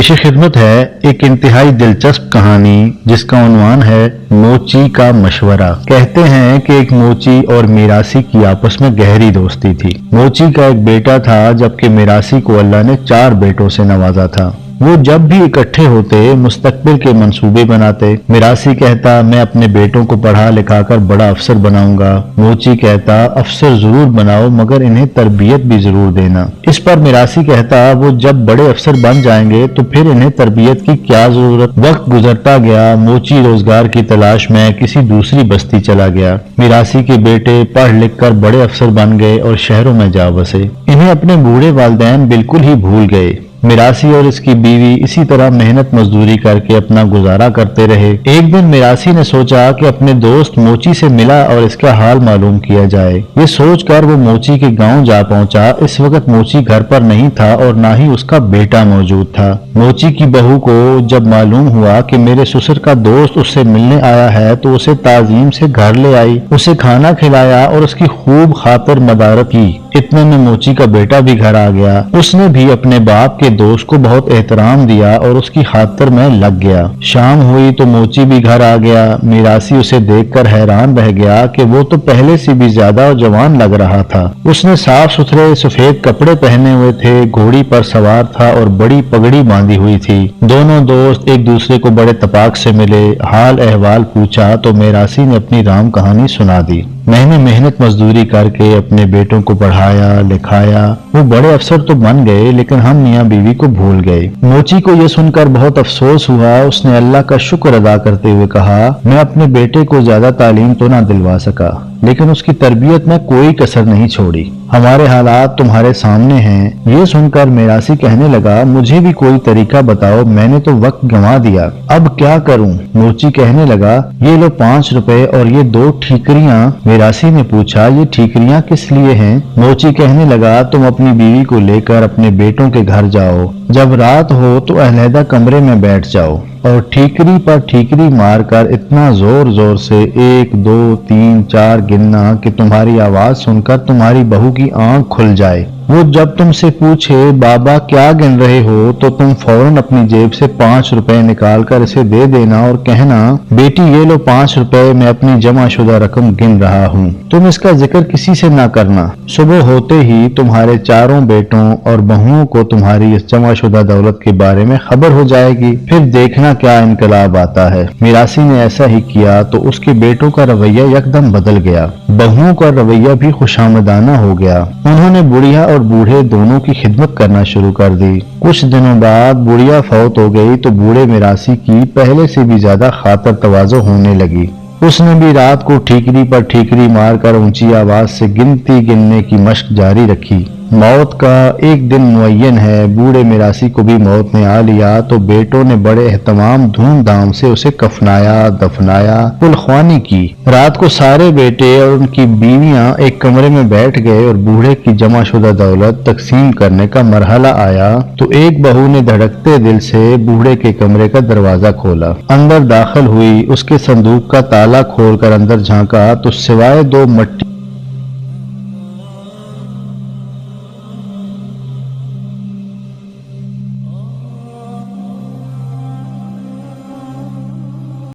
पेश खिदमत है एक इंतहाई दिलचस्प कहानी जिसका उन्वान है मोची का मशवरा। कहते हैं कि एक मोची और मिरासी की आपस में गहरी दोस्ती थी। मोची का एक बेटा था जबकि मिरासी को अल्लाह ने 4 बेटों से नवाजा था। वो जब भी इकट्ठे होते मुस्तकबिल के मंसूबे बनाते। मिरासी कहता मैं अपने बेटों को पढ़ा लिखा कर बड़ा अफसर बनाऊंगा। मोची कहता अफसर जरूर बनाओ मगर इन्हें तरबियत भी जरूर देना। इस पर मिरासी कहता वो जब बड़े अफसर बन जाएंगे तो फिर इन्हें तरबियत की क्या जरूरत। वक्त गुजरता गया। मोची रोजगार की तलाश में किसी दूसरी बस्ती चला गया। मिरासी के बेटे पढ़ लिख कर बड़े अफसर बन गए और शहरों में जा बसे। इन्हें अपने बूढ़े वालिदैन बिल्कुल ही भूल गए। मिरासी और इसकी बीवी इसी तरह मेहनत मजदूरी करके अपना गुजारा करते रहे। एक दिन मिरासी ने सोचा कि अपने दोस्त मोची से मिला और इसका हाल मालूम किया जाए। ये सोचकर वो मोची के गांव जा पहुंचा। इस वक्त मोची घर पर नहीं था और ना ही उसका बेटा मौजूद था। मोची की बहू को जब मालूम हुआ कि मेरे ससुर का दोस्त उससे मिलने आया है तो उसे ताजीम से घर ले आई, उसे खाना खिलाया और उसकी खूब खातिर मदारत की। इतने में मोची का बेटा भी घर आ गया। उसने भी अपने बाप के दोस्त को बहुत एहतराम दिया और उसकी खातिर में लग गया। शाम हुई तो मोची भी घर आ गया। मिरासी उसे देखकर हैरान रह गया कि वो तो पहले से भी ज्यादा जवान लग रहा था। उसने साफ सुथरे सफेद कपड़े पहने हुए थे, घोड़ी पर सवार था और बड़ी पगड़ी बांधी हुई थी। दोनों दोस्त एक दूसरे को बड़े तपाक से मिले, हाल अहवाल पूछा तो मिरासी ने अपनी राम कहानी सुना दी। मैंने मेहनत मजदूरी करके अपने बेटों को पढ़ाया लिखाया, वो बड़े अफसर तो बन गए लेकिन हम मियाँ बीवी को भूल गए। मोची को यह सुनकर बहुत अफसोस हुआ। उसने अल्लाह का शुक्र अदा करते हुए कहा मैं अपने बेटे को ज्यादा तालीम तो ना दिलवा सका लेकिन उसकी तरबियत में कोई कसर नहीं छोड़ी। हमारे हालात तुम्हारे सामने हैं। ये सुनकर मिरासी कहने लगा मुझे भी कोई तरीका बताओ, मैंने तो वक्त गंवा दिया, अब क्या करूं। मोची कहने लगा ये लो 5 रुपए और ये 2 ठीकरियां। मिरासी ने पूछा ये ठीकरियां किस लिए हैं। मोची कहने लगा तुम अपनी बीवी को लेकर अपने बेटों के घर जाओ, जब रात हो तो अलहदा कमरे में बैठ जाओ और ठीकरी पर ठीकरी मारकर इतना जोर जोर से 1 2 3 4 गिनना कि तुम्हारी आवाज सुनकर तुम्हारी बहू की आंख खुल जाए। वो जब तुमसे पूछे बाबा क्या गिन रहे हो तो तुम फौरन अपनी जेब से 5 रुपए निकाल कर इसे दे देना और कहना बेटी ये लो 5 रुपए, मैं अपनी जमा शुदा रकम गिन रहा हूँ। तुम इसका जिक्र किसी से ना करना। सुबह होते ही तुम्हारे 4 बेटों और बहुओं को तुम्हारी इस जमा शुदा दौलत के बारे में खबर हो जाएगी, फिर देखना क्या इनकलाब आता है। मिरासी ने ऐसा ही किया तो उसके बेटों का रवैया यकदम बदल गया। बहुओं का रवैया भी खुशामदाना हो गया। उन्होंने बुढ़िया और बूढ़े दोनों की खिदमत करना शुरू कर दी। कुछ दिनों बाद बुढ़िया फौत हो गई तो बूढ़े मिरासी की पहले से भी ज्यादा खातर तवाज़ो होने लगी। उसने भी रात को ठीकरी पर ठीकरी मारकर ऊंची आवाज से गिनती गिनने की मशक जारी रखी। मौत का एक दिन मुअय्यन है। बूढ़े मिरासी को भी मौत ने आ लिया तो बेटों ने बड़े एहतमाम धूमधाम से उसे कफनाया दफनाया, कुलख्वानी की। रात को सारे बेटे और उनकी बीवियां एक कमरे में बैठ गए और बूढ़े की जमा शुदा दौलत तकसीम करने का मरहला आया तो एक बहू ने धड़कते दिल से बूढ़े के कमरे का दरवाजा खोला, अंदर दाखिल हुई। उसके संदूक का ताला खोलकर अंदर झांका तो सिवाय 2 मट्टी